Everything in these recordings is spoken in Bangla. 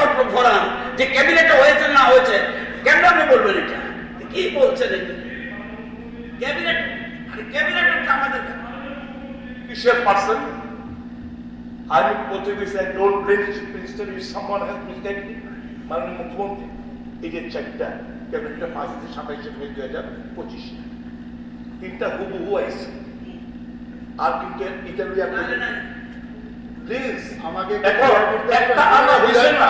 খবর ভরান যে ক্যাবিনেটে হয়েছে না হয়েছে, কেন আপনি বলবেন এটা? কি বলছেন ক্যাবিনেট? ক্যাবিনেটটা আমাদের কিসের পার্সন? আমি প্রতিবেশী চাই don't blame chief minister if someone has misguided me. মাননীয় মুখ্যমন্ত্রী, এই যে চারটা ক্যাবিনেটে 5/27/2025 তিনটা হুবহু আইছে, আর কিন্তু ইন্টারভিউ প্লিজ আমাকে একটা আনা হইছে না,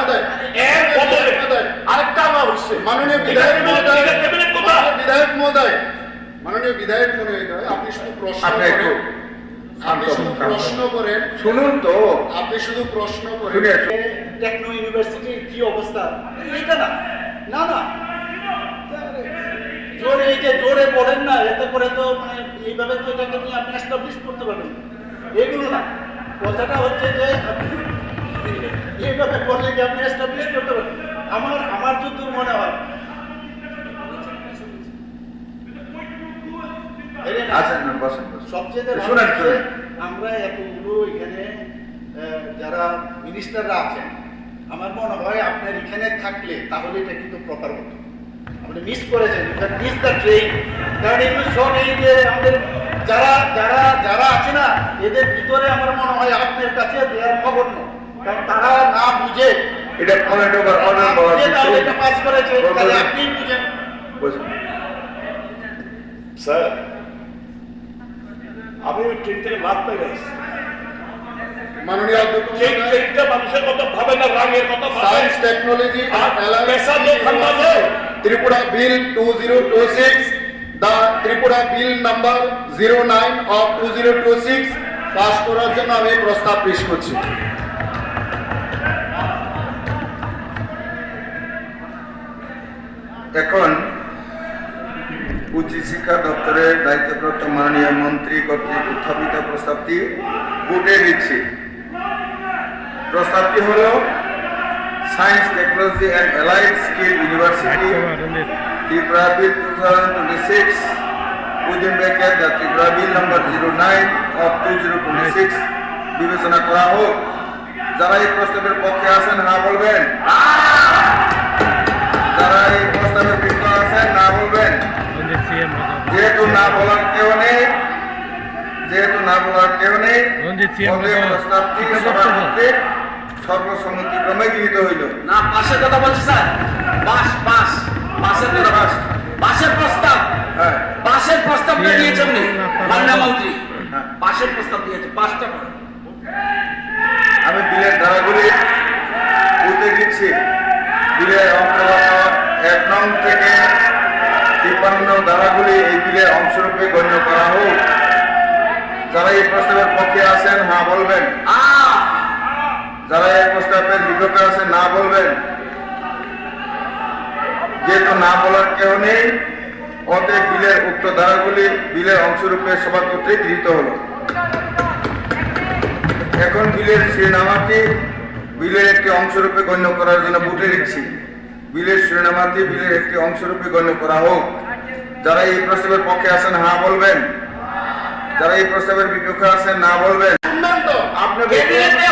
এর বদলে আরেকটা আনা হইছে। মাননীয় বিধায়ক মহোদয়, বিধায়ক মহোদয়, মাননীয় বিধায়ক মহোদয়, আপনি শুধু প্রশ্ন করেন, আপনি শুধু প্রশ্ন করেন, শুনুন তো, আপনি শুধু প্রশ্ন করেন। টেকনো ইউনিভার্সিটির কি অবস্থা এইটা না, না না জোরে, এই যে জোরে বলেন না, এতে করে তো মানে এইভাবে তো এটাকে নিয়ে আপনি এস্টাবলিশ করতে পারবেন না। এগুলো না, কথাটা হচ্ছে যে আপনি এইভাবে বললে কি আপনি এস্টাবলিশ করতে পারবেন? আমার যতদূর মনে হয় সবচেয়ে আমরা এতগুলো এখানে যারা মিনিস্টাররা আছেন, আমার মনে হয় আপনার এখানে থাকলে তাহলে এটা কিন্তু প্রপার হতো। আপনি মিস করেছেন, মিস দ্য ট্রেন। কারণ এগুলো সব এই যে আমাদের যারা যারা যারা আছে না, এদের ভিতরে আমার মনে হয় আপনার কাছে দেওয়ার খবর নেই, কারণ তারা না বুঝে এটা পয়েন্ট ওভার অর্ডার বলা হচ্ছে, এটা পাস করেছে, তাহলে আপনি বুঝেন। স্যার, আমি ওই ট্রেন থেকে লাভ পাই গেছি। মাননীয় অধ্যক্ষ ট্রেনটা মানুষের কথা ভাবে না, রাগের কথা ভাবে। সায়েন্স টেকনোলজি পেশা তো খান্না হয়। ত্রিপুরা বিল 2026, the Tripura bill number 09 of 2026 pass করার জন্য আমি এই প্রস্তাব পেশ করছি। এখন উচ্চ শিক্ষা দপ্তরের দায়িত্বপ্রাপ্ত মাননীয় মন্ত্রী কর্তৃক উত্থাপিত প্রস্তাবটি ভোটে দিচ্ছি। প্রস্তাবটি হল science technology and allied skill university Tripura bill 2026 within bracket the Tripura bill number 09 of 2026 বিবেচনা করা হোক। যারা এই প্রস্তাবের পক্ষে আছেন হ্যাঁ বলবেন, যারা এই প্রস্তাবের বিরুদ্ধে আছেন না বলবেন। যেহেতু না বলার কেউ নেই, প্রস্তাবটি সভাপতির সর্বসম্মতিক্রমে গৃহীত হইল। না, পাশের কথা বলছি স্যার, পাশের কথা, পাশের প্রস্তাব, হ্যাঁ, পাশের প্রস্তাব দিয়েছেন মাননীয় মন্ত্রী, পাশের প্রস্তাব দিয়েছে, পাঁচটা। আমি বিলের ধারাগুলি বুঝতে দিচ্ছি। বিলের অন্তর্গত 1 নং থেকে 53 ধারাগুলি এই বিলের অংশরূপে গণ্য করা হোক। যারা এই প্রস্তাবের পক্ষে আছেন হ্যাঁ বলবেন, যারা এই প্রস্তাবের বিপক্ষে আছেন না বলবেন। যেহেতু না বলার কেউ নেই, অতএব বিলের উক্ত ধারাগুলি বিলের অংশরূপে সভা কর্তৃক গৃহীত হল। এখন বিলের শিরোনামাটি বিলের একটি অংশরূপে গণ্য করার জন্য ভোটে দিচ্ছি। বিলের শিরোনামাটি বিলের একটি অংশরূপে গণ্য করা হোক। যারা এই প্রস্তাবের পক্ষে আছেন হ্যাঁ বলবেন, যারা এই প্রস্তাবের বিপক্ষে আছেন না বলবেন। আপনাকে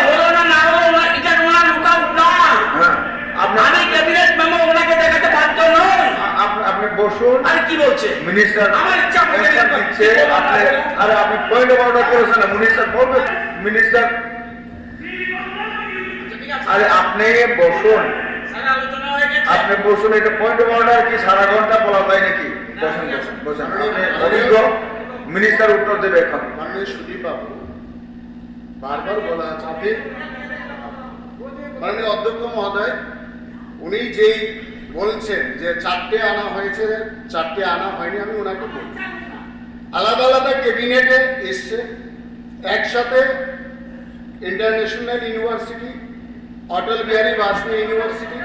হলো না, না হলো না, এটা ওনার লুকআউট না। আমি ক্যাবিনেট মেমো ওনাকে দেখাতে বাধ্য নই। আপনি বসুন। আরে কি বলছে মিনিস্টার? আমার ইচ্ছা দিচ্ছে আপনি। আরে আপনি পয়েন্ট অফ অর্ডার করেছেন না, মিনিস্টার বলবে। মিনিস্টার, আরে আপনি বসুন, আপনি বসুন। এটা পয়েন্ট অফ অর্ডার কি সারা ঘন্টা বলা যায় নাকি? বসুন বসুন বসুন। অভিজ্ঞ মিনিস্টার উত্তর দেবে এখন। মাননীয় সুদীপ বাবু, বারবার বলা আছে, মাননীয় অধ্যক্ষ মহোদয়, উনি যেই বলছেন যে 4টে আনা হয়েছে, 4টে আনা হয়নি, আমি ওনাকে বলছি আলাদা আলাদা ক্যাবিনেটে এসছে, একসাথে ইন্টারন্যাশনাল ইউনিভার্সিটি, অটল বিহারী বাজপেয়ী ইউনিভার্সিটি,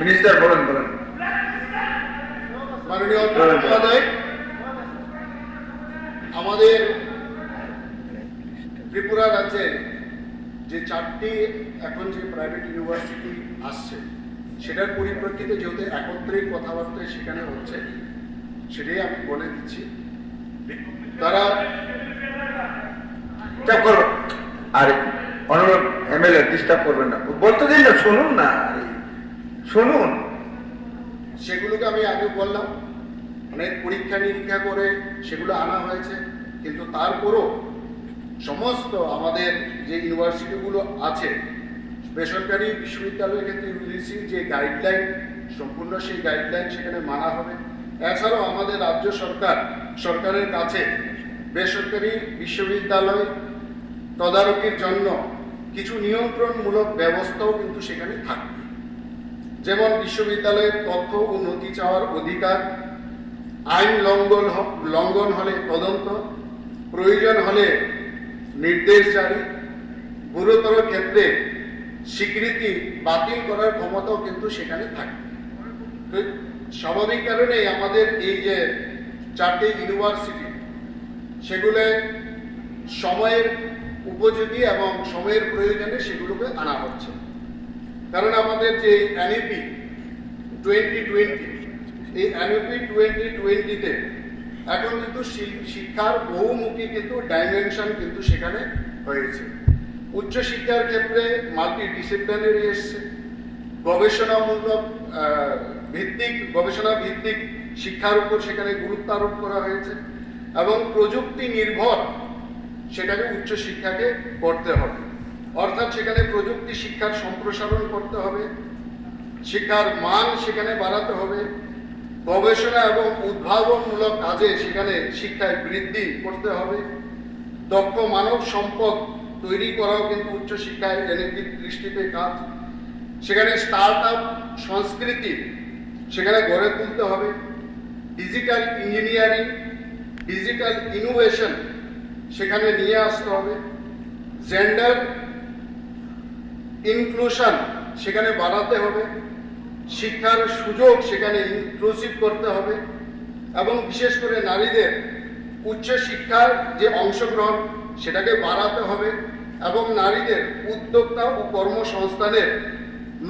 মিনিস্টার বলেন বলেন। মাননীয় অধ্যক্ষ মহোদয়, আমাদের ত্রিপুরা রাজ্যে যে 4টি এখন যে প্রাইভেট ইউনিভার্সিটি আসছে সেটার পরিপ্রেক্ষিতে যেহেতু একত্রেই কথাবার্তা সেখানে হচ্ছে, সেটাই আমি বলে দিচ্ছি। তারা চাপ করো, আর অনারেবল এমএলএ ডিস্টার্ব করবেন না, বলতে দিন না, শুনুন না, আরে শুনুন। সেগুলোকে আমি আগে বললাম, অনেক পরীক্ষা নিরীক্ষা করে সেগুলো আনা হয়েছে, কিন্তু তারপরও সমস্ত আমাদের যে ইউনিভার্সিটিগুলো আছে, বেসরকারি বিশ্ববিদ্যালয়ের ক্ষেত্রে ইউজিসির যে গাইডলাইন, সম্পূর্ণ সেই গাইডলাইন সেখানে মানা হবে। এছাড়াও আমাদের রাজ্য সরকারের কাছে বেসরকারি বিশ্ববিদ্যালয় তদারকির জন্য কিছু নিয়ন্ত্রণমূলক ব্যবস্থাও কিন্তু সেখানে থাকবে। যেমন বিশ্ববিদ্যালয়ের তথ্য ও নথি চাওয়ার অধিকার, আইন লঙ্ঘন হলে তদন্ত, প্রয়োজন হলে নির্দেশ জারি, গুরুতর ক্ষেত্রে স্বীকৃতি বাতিল করার ক্ষমতাও কিন্তু সেখানে থাকে। তো স্বাভাবিক কারণে আমাদের এই যে 4টি ইউনিভার্সিটি, সেগুলো সময়ের উপযোগী এবং সময়ের প্রয়োজনে সেগুলোকে আনা হচ্ছে। কারণ আমাদের যে এনইপি 2020, এই এনইপি 2020-তে এখন কিন্তু শিক্ষার বহুমুখী কিন্তু ডাইমেনশন কিন্তু সেখানে হয়েছে। উচ্চশিক্ষার ক্ষেত্রে মাল্টি ডিসিপ্লিনারি এসছে, গবেষণা ভিত্তিক শিক্ষার উপর সেখানে গুরুত্ব আরোপ করা হয়েছে, এবং প্রযুক্তি নির্ভর সেটাকে উচ্চশিক্ষাকে করতে হবে। অর্থাৎ সেখানে প্রযুক্তি শিক্ষার সম্প্রসারণ করতে হবে, শিক্ষার মান সেখানে বাড়াতে হবে, গবেষণা এবং উদ্ভাবনমূলক কাজে সেখানে শিক্ষায় বৃদ্ধি করতে হবে, দক্ষ মানব সম্পদ তৈরি করাও কিন্তু উচ্চশিক্ষায় এনইপির দৃষ্টিতে কাজ। সেখানে স্টার্ট আপ সংস্কৃতি সেখানে গড়ে তুলতে হবে, ডিজিটাল ইঞ্জিনিয়ারিং, ডিজিটাল ইনোভেশন সেখানে নিয়ে আসতে হবে, জেন্ডার ইনক্লুশন সেখানে বাড়াতে হবে, শিক্ষার সুযোগ সেখানে ইনক্লুসিভ করতে হবে, এবং বিশেষ করে নারীদের উচ্চশিক্ষার যে অংশগ্রহণ সেটাকে বাড়াতে হবে, এবং নারীদের উদ্যোক্তা ও কর্মসংস্থানের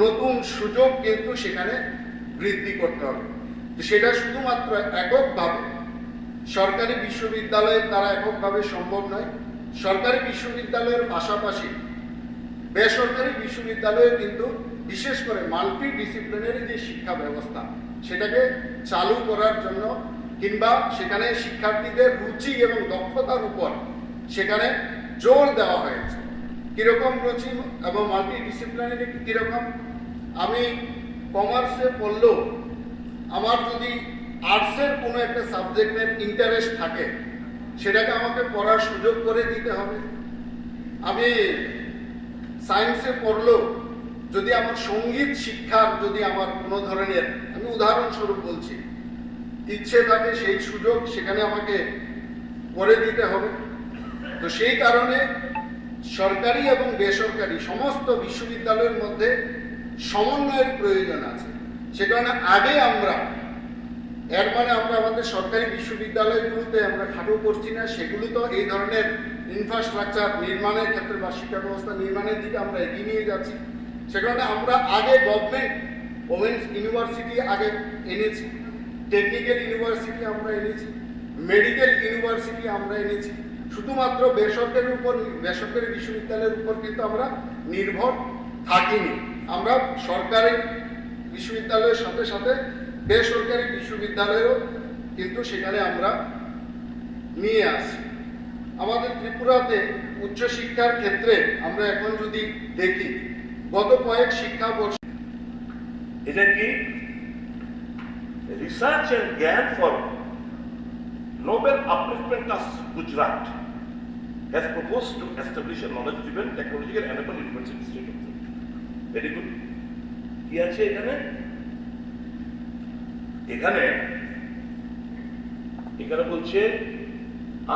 নতুন সুযোগ কিন্তু সেখানে বৃদ্ধি করতে হবে। সেটা শুধুমাত্র এককভাবে সরকারি বিশ্ববিদ্যালয়ের দ্বারা এককভাবে সম্ভব নয়। সরকারি বিশ্ববিদ্যালয়ের পাশাপাশি বেসরকারি বিশ্ববিদ্যালয়ে কিন্তু বিশেষ করে মাল্টি ডিসিপ্লিনারি যে শিক্ষা ব্যবস্থা সেটাকে চালু করার জন্য, কিংবা সেখানে শিক্ষার্থীদের রুচি এবং দক্ষতার উপর সেখানে জোর দেওয়া হয়েছে। কিরকম রুচি এবং মাল্টি ডিসিপ্লিনারি কিরকম? আমি কমার্সে পড়লেও আমার যদি আর্টসের কোনো একটা সাবজেক্টের ইন্টারেস্ট থাকে সেটাকে আমাকে পড়ার সুযোগ করে দিতে হবে। আমি সায়েন্সে পড়লেও যদি আমার সঙ্গীত শিক্ষার যদি আমার কোনো ধরনের, আমি উদাহরণস্বরূপ বলছি, ইচ্ছে থাকে, সেই সুযোগ সেখানে আমাকে করে দিতে হবে। তো সেই কারণে সরকারি এবং বেসরকারি সমস্ত বিশ্ববিদ্যালয়ের মধ্যে সমন্বয়ের প্রয়োজন আছে। সে কারণে আগে আমরা এর মানে আমরা আমাদের সরকারি বিশ্ববিদ্যালয়গুলোতে আমরা খাটো করছি না, সেগুলো তো এই ধরনের ইনফ্রাস্ট্রাকচার নির্মাণের ক্ষেত্রে বা শিক্ষা ব্যবস্থা নির্মাণের দিকে আমরা এগিয়ে নিয়ে যাচ্ছি। সে কারণে আমরা আগে গভর্নমেন্ট ওমেন্স ইউনিভার্সিটি আগে এনেছি, টেকনিক্যাল ইউনিভার্সিটি আমরা এনেছি, মেডিকেল ইউনিভার্সিটি আমরা এনেছি। শুধুমাত্র বেসরকারি বিশ্ববিদ্যালয়ের উপর কিন্তু আমরা নির্ভর থাকিনি। আমরা সরকারি বিশ্ববিদ্যালয়ের সাথে সাথে বেসরকারি বিশ্ববিদ্যালয়েও কিন্তু সেখানে আমরা নিয়ে আসি। আমাদের ত্রিপুরাতে উচ্চশিক্ষার ক্ষেত্রে আমরা এখন যদি দেখি, গত কয়েক শিক্ষাবর্ষ এটা কি রিসার্চ এন্ড জ্ঞান for Nobel upliftment trust Gujarat has proposed to establish a knowledge-driven, technological university state of India. Very good. কি আছে এখানে? এখানে বলছে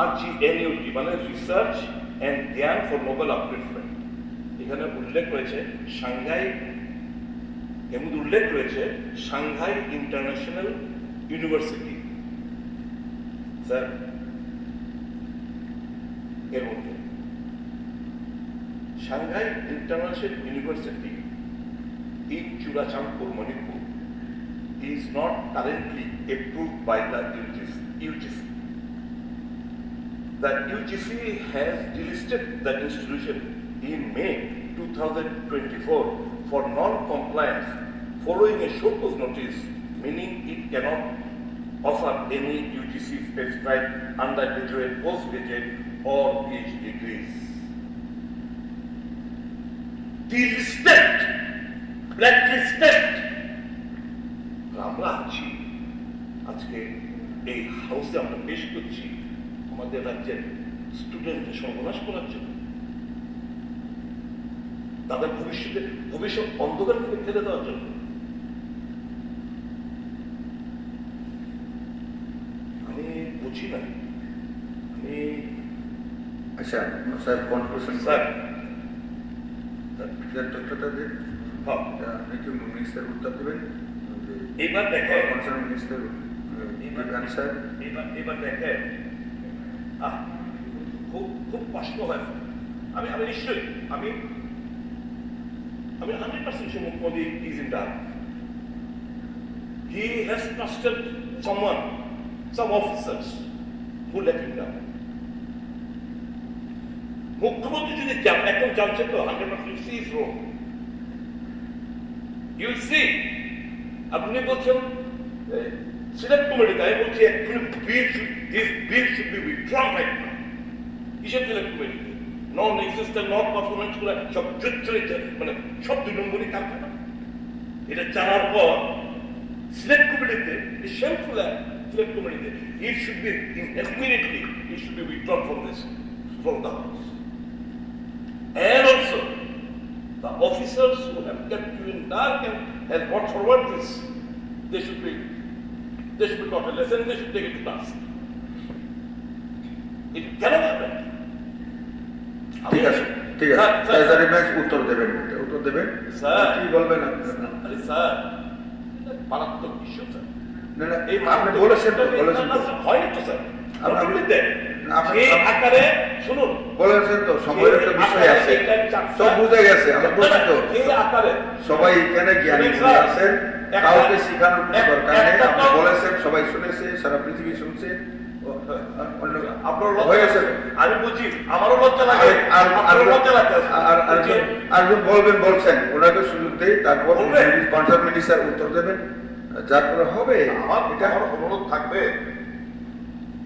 RGNUT মানে রিসার্চ এন্ড জ্ঞান ফর নোবেল আপলিফমেন্ট। এখানে উল্লেখ রয়েছে সাংহাই ইন্টারন্যাশনাল ইউনিভার্সিটি। স্যার এর মধ্যে Shanghai International University in Churachandpur, Manipur is not currently approved by the UGC. The UGC has delisted the institution in May 2024 for non-compliance following a show cause notice, meaning it cannot offer any UGC specified undergraduate, postgraduate or PhD degrees. Delisted, blacklisted. আমরা আছি আজকে এই হাউসে আমরা পেশ করছি আমাদের রাজ্যের স্টুডেন্টদের সর্বনাশ করার জন্য, তাদের ভবিষ্যৎ অন্ধকার করে ফেলে দেওয়ার জন্য। আমি বুঝি না, আমি আচ্ছা স্যার কনক্লুশন স্যার তথ্যটা দিন। হ্যাঁ, আপনি কি মিনিস্টার উত্তর দেবেন? এবার দেখেন, কনসার্ন মিনিস্টার অ্যান্সার। এবার দেখেন, খুব খুব কষ্ট হয়। আমি নিশ্চয়ই আমি 100% sure মুখ্যমন্ত্রী is in doubt. He has trusted some officers who let him down. মুখ্যমন্ত্রী যদি এখন জানছে তো 100% he is wrong. You will see. আপনি বলছেন সিলেক্ট কমিটিতে, আমি বলছি এক্ষুনি this bill should be withdrawn right now. কিসের সিলেক্ট কমিটিতে? নন এক্সিস্টেন্ট, নন পারফরমেন্স করে সব চরিত্র মানে সব 2 নম্বরই কাজ করে। এটা জানার পর সিলেক্ট কমিটিতে শ্যামফুল সিলেক্ট কমিটিতে it should be immediately it should be withdrawn from the house. And also the officers who have kept you in dark and have brought forward this, they should be taught a lesson, they should take it to task. It cannot happen. ঠিক আছে, ঠিক আছে, ট্রেজারি ম্যাচ উত্তর দেবেন, উত্তর দেবেন স্যার। কি বলবেন? আরে স্যার, মারাত্মক ইস্যু স্যার। না না, আপনি বলেছেন তো, বলেছেন তো, হয়নি তো স্যার। আপনি এই আকারে শুনুন, বলেছেন তো, সময়ের একটা বিষয় আছে, সব বুঝে গেছে। আমি বলছি তো, এই আকারে সবাই এখানে জ্ঞানী আছেন, কাউকে শেখানোর কোনো দরকার নেই। আপনি বলেছেন, সবাই শুনেছে, সারা পৃথিবী শুনছে। আপনার হয়েছে, আমি বুঝি, আমারও লজ্জা লাগে, আপনারও লজ্জা লাগে। আরেকজন বলবেন, বলছেন, ওনাকে সুযোগ দেই, তারপর কনসার্ন মিনিস্টার উত্তর দেবেন, যার করে হবে। আমার অনুরোধ থাকবে,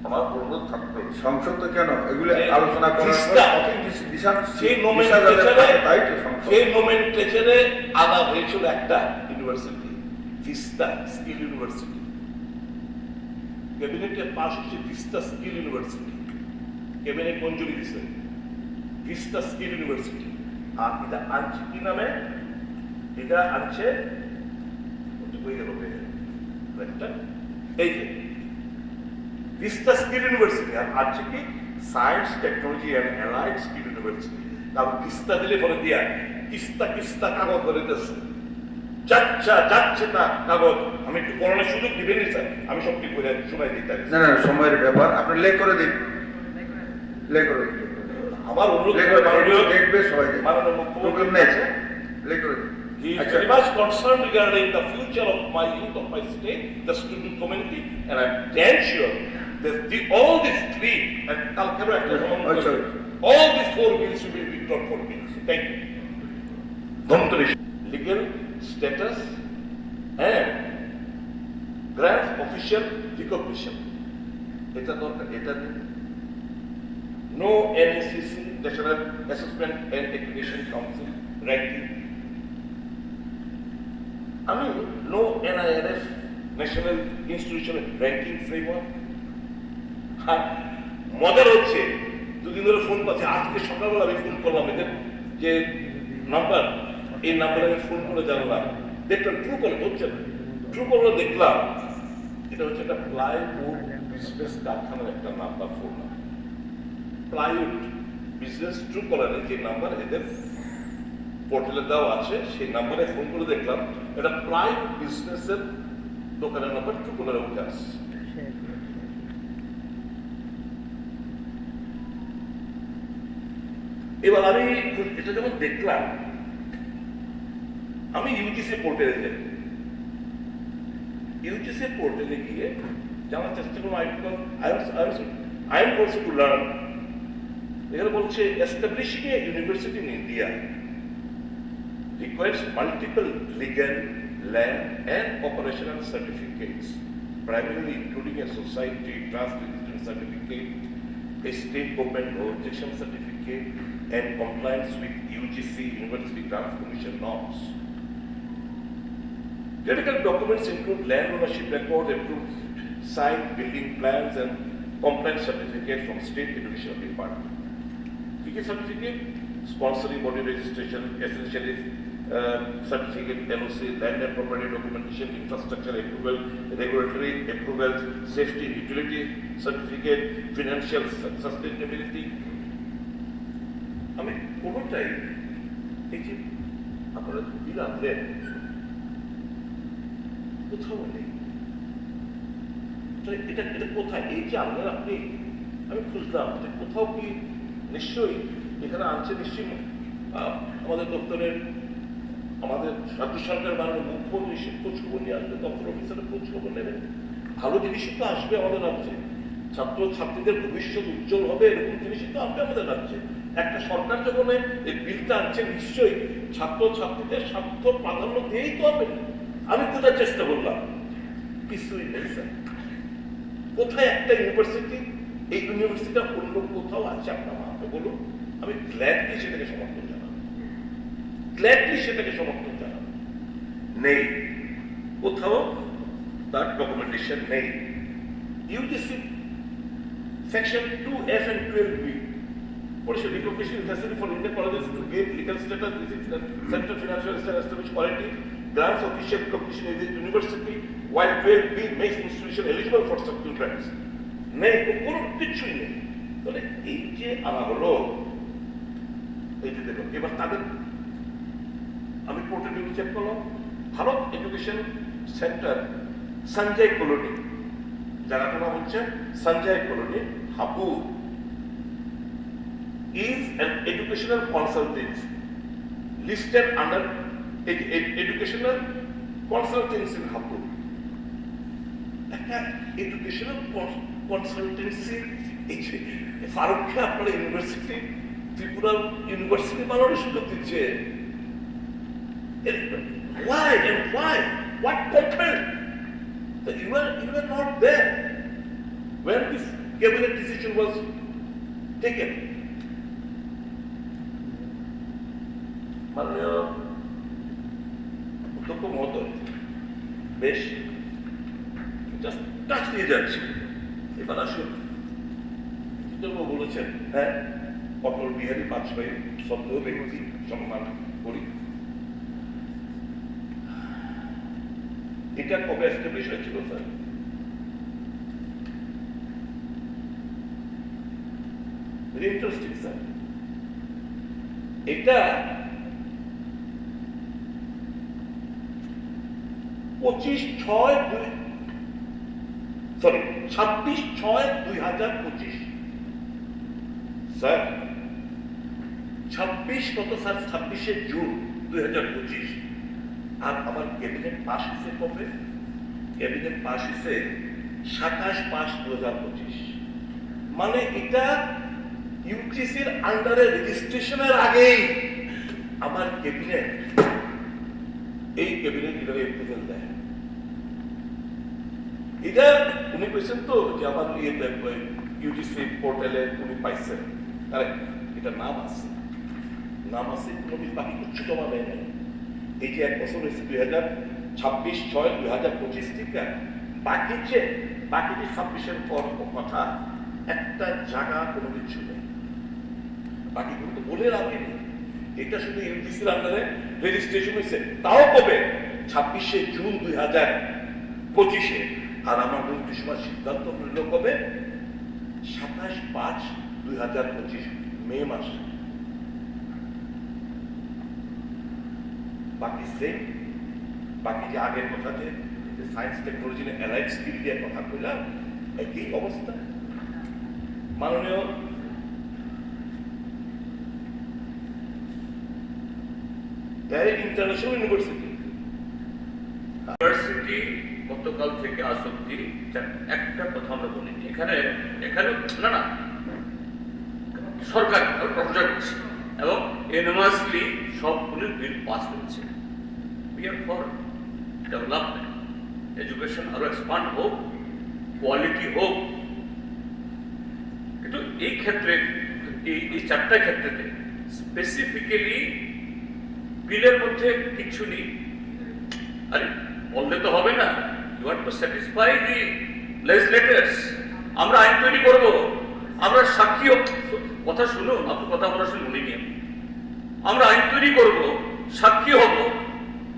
আমার অনুরোধ থাকবে। সংসদ তো কেন এগুলো আলোচনা করার সেই নোমেনক্লেচারে আনা হয়েছিল একটা ইউনিভার্সিটি, ভিস্তা স্কিল ইউনিভার্সিটি। ক্যাবিনেটে পাশ হচ্ছে ভিস্তা স্কিল ইউনিভার্সিটি, ক্যাবিনেট মঞ্জুরি দিচ্ছে ভিস্তা স্কিল ইউনিভার্সিটি। আর এটা আনছে কি নামে? এটা আনছে এই যে ভিস্তা স্কিল ইউনিভার্সিটি, আর আছে কি science technology and allied skill university. কারণ কিস্তা দিলে পরে দিয়া কিস্তা কাগজ করে দিতেছে, যাচ্ছে না কাগজ। আমি একটু পড়ানোর সুযোগ দিবেন স্যার, আমি সব ঠিক করে শোনাই দিতে। না না, সময়ের ব্যাপার, আপনি লেখ করে দিন, লেখ করে দিন। আমার অনুরোধ দেখবে সবাই, মাননীয় মুখ্যমন্ত্রী নেই, লেখ করে দিন। He is very much concerned regarding the future of my youth, of my state, the student community, and I'm damn sure that all these three, and all these 4 bills should be withdrawn for bills. Thank you. Legal status and grant official recognition. এটা দরকার, এটা no NACC, National Assessment and Accreditation Council ranking. I mean, no NIRF, National Institution Ranking Framework. মজার হচ্ছে, 2 দিন ধরে ফোন পাচ্ছি, আজকে সকালবেলা আমি ফোন করলাম এদের যে নাম্বার, এই নাম্বারে আমি ফোন করে জানলাম, দেখলাম ট্রু কলে হচ্ছে না। ট্রু কলে দেখলাম এটা হচ্ছে একটা প্লাইউড বিজনেস কারখানার একটা number, phone number. Plywood business true কলারে যে নাম্বার এদের পোর্টালে দেওয়া আছে, সেই নাম্বারে ফোন করে দেখলাম এটা প্লাইউড বিজনেসের দোকানের নাম্বার ট্রু কলারে উঠে আসছে। এবার আমি এটা যখন দেখলাম, আমি ইউজিসি পোর্টালে যাই, ইউজিসি পোর্টালে গিয়ে জানার চেষ্টা করলাম, I am also to learn. এখানে বলছে establishing a university in India requires multiple legal, land and operational certificates, primarily including a society trust registration certificate, a state government no objection certificate, and compliance with UGC University Grants Commission norms. Critical documents include land ownership record, approved site building plans, and compliance certificate from State Education Department. Ticket certificate, sponsoring body registration, essentially certificate, LOC, land and property documentation, infrastructure approval, regulatory approvals, safety, utility certificate, financial sustainability. আমি কোনোটাই এই যে আপনারা বিল আনলেন কোথাও নেই। এটা এটা কোথায় এই যে আনলেন আপনি, আমি খুঁজলাম যে কোথাও কি, নিশ্চয়ই এখানে আনছে, নিশ্চয়ই আমাদের দপ্তরের, আমাদের রাজ্য সরকার মাননীয় মুখ্যমন্ত্রী সে খোঁজখবর নিয়ে আসবে, দপ্তর অফিসারের খোঁজখবর নেবেন। ভালো জিনিসই তো আসবে আমাদের রাজ্যে, ছাত্র ছাত্রীদের ভবিষ্যৎ উজ্জ্বল হবে, এরকম জিনিসই তো আসবে আমাদের রাজ্যে। একটা সরকার যখন এই বিলটা আনছে, নিশ্চয়ই ছাত্র ছাত্রীদের স্বার্থ প্রাধান্য দিয়েই তো হবে। আমি খোঁজার চেষ্টা করলাম, কিছুই নেই স্যার। কোথায় একটা ইউনিভার্সিটি, এই ইউনিভার্সিটিটা অন্য কোথাও আছে আপনার আমাকে বলুন, আমি গ্ল্যাডলি সেটাকে সমর্থন জানাবো, গ্ল্যাডলি সেটাকে সমর্থন জানাবো। নেই কোথাও, তার ডকুমেন্টেশন নেই। UGC section 2F and 12B পরিষদ recognition facility for Indian colleges to get legal status, this is central financial establish quality, grants official recognition in the university, while 12B makes institution eligible for subsidiary grants. নেই, কোনো কিছুই নেই। তাহলে এই যে আনা হলো, এই যে দেখুন, এবার তাদের আমি পোর্টাল চেক করলাম, Bharat education centre Sanjay colony, জায়গাটার নাম হচ্ছে Sanjay colony, Hapur, is an educational consultancy listed under educational consultancy in Hapur. একটা এডুকেশনাল কনসালটেন্সি, এই যে ফারুককে আপনারা ইউনিভার্সিটি, ত্রিপুরা ইউনিভার্সিটি বানানোর সুযোগ দিচ্ছে। Why and why? What happened? That you were not there when this cabinet decision was taken. মাননীয় অধ্যক্ষ মহোদয় বেশ জাস্ট টাচ দিয়ে যাচ্ছে। এবার আসুন, বলেছেন হ্যাঁ অটল বিহারী বাজপেয়ী শ্রদ্ধেয় ব্যক্তি, সম্মান করি। এটা কবে এস্টাবলিশ হয়েছিল স্যার? Interesting sir. এটা 26/6/2025 স্যার, 26 জুন 2025। আর আমার ক্যাবিনেট পাস হয়েছে কবে? ক্যাবিনেট পাস হয়েছে 27/5/2025। মানে এটা ইউজিসির আন্ডারে রেজিস্ট্রেশনের আগেই আমার ক্যাবিনেট, এই ক্যাবিনেট এটাকে এপ্রুভেল দেয়। এটা উনি কইছেন তো যে আমার ইউজিসি পোর্টালে উনি পাইছেন, এটা নাম আছে, নাম আছে, কোনো বাকি কিছু জমা দেয় নাই। এই যে 1 বছর হয়েছে 2026/6/2025 থেকে বাকি যে 26-এর পর কথা একটা জায়গা কোনো কিছু নেই, বাকি কোনো তো বলে রাখি নেই। এটা শুধু ইউজিসির আন্ডারে রেজিস্ট্রেশন হয়েছে, তাও কবে? 26 জুন 2025। আর আমার মন্ত্রিসভার সিদ্ধান্ত নিল কবে? 27/5/2025 মে মাসে। বাকি সেম, বাকি যে আগের কথা যে সায়েন্স টেকনোলজি অ্যালাইড স্কিল দিয়ে কথা কইলাম, একই অবস্থা। মাননীয় ইন্টারন্যাশনাল ইউনিভার্সিটি। ইউনিভার্সিটি গতকাল থেকে আজ অব্দি একটা কথা আমরা বলিনি। এখানে এখানে না না সরকার প্রচার করছে এবং ইউনিভার্সিটি সবগুলি বিল পাস হচ্ছে। We are for development, education আরো এক্সপান্ড হোক, কোয়ালিটি হোক। কিন্তু এই ক্ষেত্রে এই চারটা ক্ষেত্রেতে স্পেসিফিক্যালি বিলের মধ্যে কিছু নেই। আরে বললে তো হবে না, ইউ হ্যাভ টু স্যাটিসফাই দি লেজিসলেটরস। আমরা আইন তৈরি করব, আমরা সাক্ষী কথা শুনুন, আপনি কথা বলার সময় শুনিনি আমি। আমরা আইন তৈরি করব, সাক্ষী হব,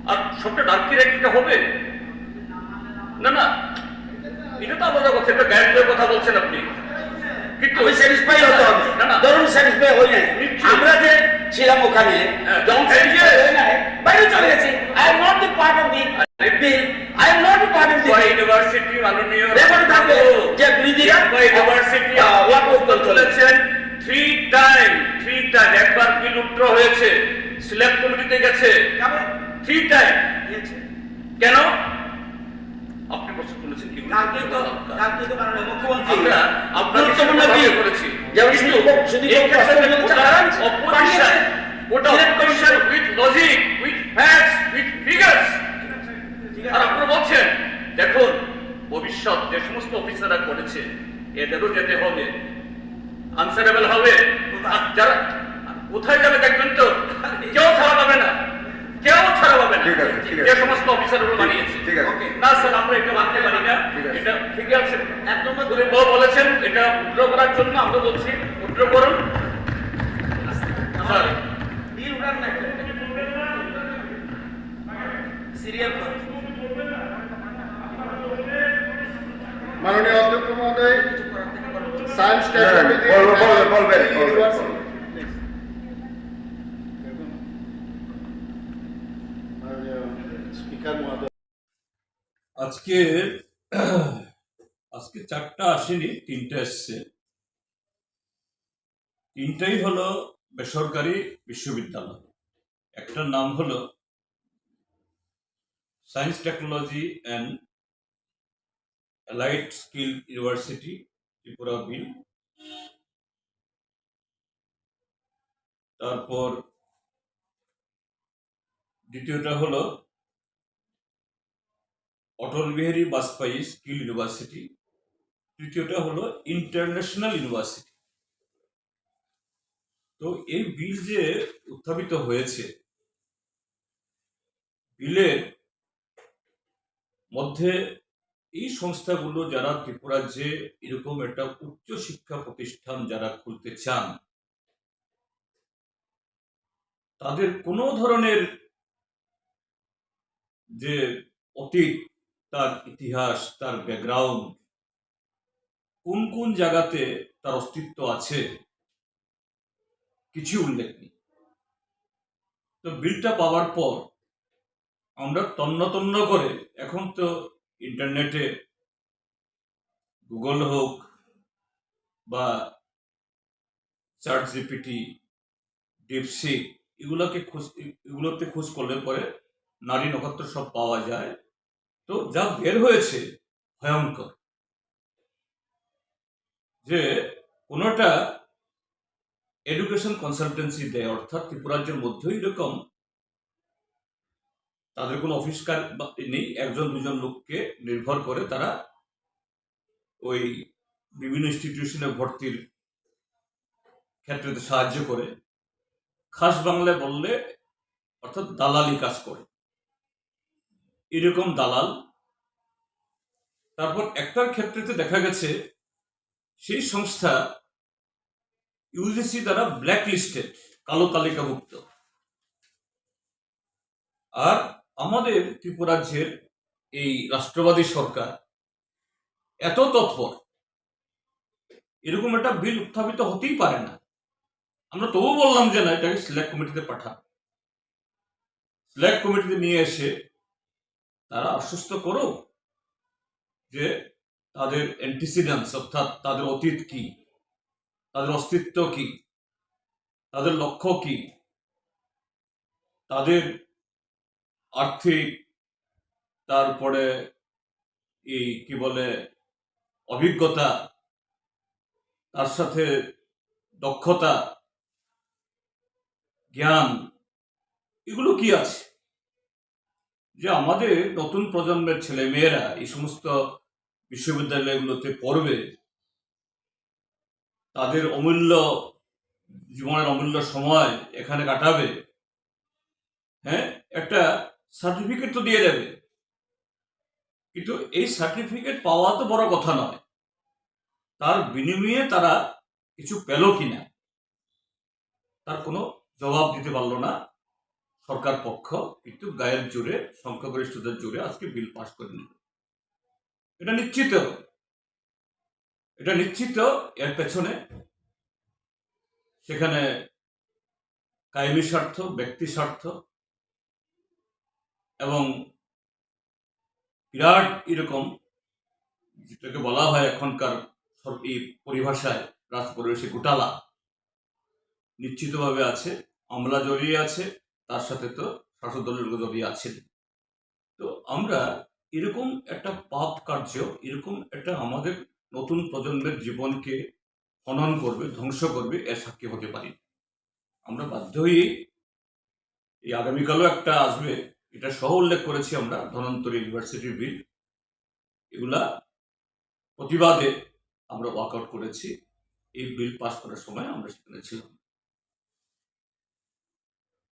আর সবটা ডাকি রেখে হবে না। না এটা তো আলাদা কথা, একটা গাইডের কথা বলছেন আপনি। কিন্তু আমি স্যাটিসফাই হতে হবে না না ধরুন স্যাটিসফাই হই নাই আমরা যে ছিলাম ওখানে যখন স্যাটিসফাই হই নাই বাইরে চলে গেছি I am not the part of the bill I am not the part of the university মাননীয় রেকর্ড থাকবে যে বিরোধীরা ইউনিভার্সিটি বলেছেন 3 টাইম একবার বিল উত্তর হয়েছে, সিলেক্ট কমিটিতে গেছে 3 টাইম। কেন আপনি প্রশ্ন করেছেন কি কালকে তো মাননীয় মুখ্যমন্ত্রী আমরা গুরুত্বপূর্ণ বিল যেমন শুধু with logic, with facts, with figures. আর আপনারা বলছেন দেখুন ভবিষ্যৎ যে সমস্ত অফিসাররা করেছে এদেরও যেতে হবে, আনসারেবল হবে। আর যারা কোথায় যাবে দেখবেন তো কেউ ছাড়া পাবে না, কেউ ছাড়া পাবে না। ঠিক আছে, ঠিক আছে। যে সমস্ত অফিসারগুলো বানিয়েছে ঠিক আছে। না স্যার আমরা এটা মানতে পারি না, ঠিক আছে। এটা ঠিক আছে। একদম বলেছেন এটা উদ্র করার জন্য আমরা বলছি উদ্র করুন স্যার। বিল উঠান না সিরিয়াল মাননীয় অধ্যক্ষ মহোদয়, সায়েন্স বলবেন। স্পিকার মহোদয়, আজকে আজকে 4টা আসেনি, 3টা এসছে। 3টাই হলো বেসরকারি বিশ্ববিদ্যালয়। একটার নাম হলো science technology and allied skill university Tripura bill. তারপর দ্বিতীয়টা হলো অটল বিহারী বাজপেয়ী স্কিল ইউনিভার্সিটি। তৃতীয়টা হলো ইন্টারন্যাশনাল ইউনিভার্সিটি। তো এই বিল যে উত্থাপিত হয়েছে, বিলের মধ্যে এই সংস্থাগুলো যারা ত্রিপুরা যে এরকম একটা উচ্চ শিক্ষা প্রতিষ্ঠান যারা খুলতে চান, তাদের কোনো ধরনের যে অতীত, তার ইতিহাস, তার ব্যাকগ্রাউন্ড, কোন কোন জায়গাতে তার অস্তিত্ব আছে, কিছু উল্লেখ নেই। তো বিলটা পাওয়ার পর আমরা তন্ন করে, এখন তো ইন্টারনেটে গুগল হোক বা চ্যাট জিপিটি, ডিপসিক, এগুলোতে খোঁজ করলে পরে নারী নক্ষত্র সব পাওয়া যায়। তো যা বের হয়েছে ভয়ঙ্কর, যে কোনোটা এডুকেশন কনসালটেন্সি দেয়, অর্থাৎ ত্রিপুরাজ্যের মধ্যেই এরকম তাদের কোনো অফিস নেই, 1-2 লোককে নির্ভর করে তারা ওই বিভিন্ন ইনস্টিটিউশনে ভর্তির ক্ষেত্রে সাহায্য করে। খাস বাংলায় বললে অর্থাৎ দালালি কাজ করে, এরকম দালাল। তারপর একটার ক্ষেত্রে দেখা গেছে সেই সংস্থা ইউজিসি দ্বারা ব্ল্যাক লিস্টেড, কালো তালিকাভুক্ত। আর আমাদের ত্রিপুরাজ্যের এই রাষ্ট্রবাদী সরকার এত তৎপর, এরকম একটা বিল উত্থাপিত হতেই পারে না। আমরা তবু বললাম যে না, এটাকে সিলেক্ট কমিটিতে পাঠান। সিলেক্ট কমিটিতে নিয়ে এসে তারা আশ্বস্ত করো যে তাদের অ্যান্টিসিডেন্টস, অর্থাৎ তাদের অতীত কি, তাদের অস্তিত্ব কি, তাদের লক্ষ্য কি, তাদের আর্থিক, তারপরে এই কি বলে অভিজ্ঞতা, তার সাথে দক্ষতা, জ্ঞান, এগুলো কি আছে যে আমাদের নতুন প্রজন্মের ছেলে মেয়েরা এই সমস্ত বিশ্ববিদ্যালয়গুলোতে পড়বে, তাদের অমূল্য জীবনের অমূল্য সময় এখানে কাটাবে, হ্যাঁ, একটা সার্টিফিকেট তো দিয়ে দেবে, কিন্তু এই সার্টিফিকেট পাওয়া তো বড় কথা নয়, তার বিনিময়ে তারা কিছু পেল কিনা তার কোনো জবাব দিতে পারলো না সরকার পক্ষ, কিন্তু গায়ের জোরে, সংখ্যাগরিষ্ঠতার জোরে আজকে বিল পাস করে নিল। এটা নিশ্চিত এর পেছনে সেখানে কায়েমি স্বার্থ, ব্যক্তি স্বার্থ এবং বিরাট এরকম যেটাকে বলা হয় এখনকার এই পরিভাষায় রাজপরিবেশে ঘোটালা নিশ্চিতভাবে আছে, আমলা জড়িয়ে আছে, তার সাথে তো শাসক দলের লোক জড়িয়ে আছেন। তো আমরা এরকম একটা পাপ কার্য, এরকম একটা আমাদের নতুন প্রজন্মের জীবনকে হনন করবে, ধ্বংস করবে, এর সাক্ষী হতে পারি। আমরা বাধ্য হয়ে এই আগামীকালও একটা আসবে, এটা সহ উল্লেখ করেছি আমরা, ধন্বন্তরী ইউনিভার্সিটি বিল, এগুলা প্রতিবাদে আমরা ওয়ার্কআউট করেছি। এই বিল পাস করার সময় আমরা সেখানে ছিলাম।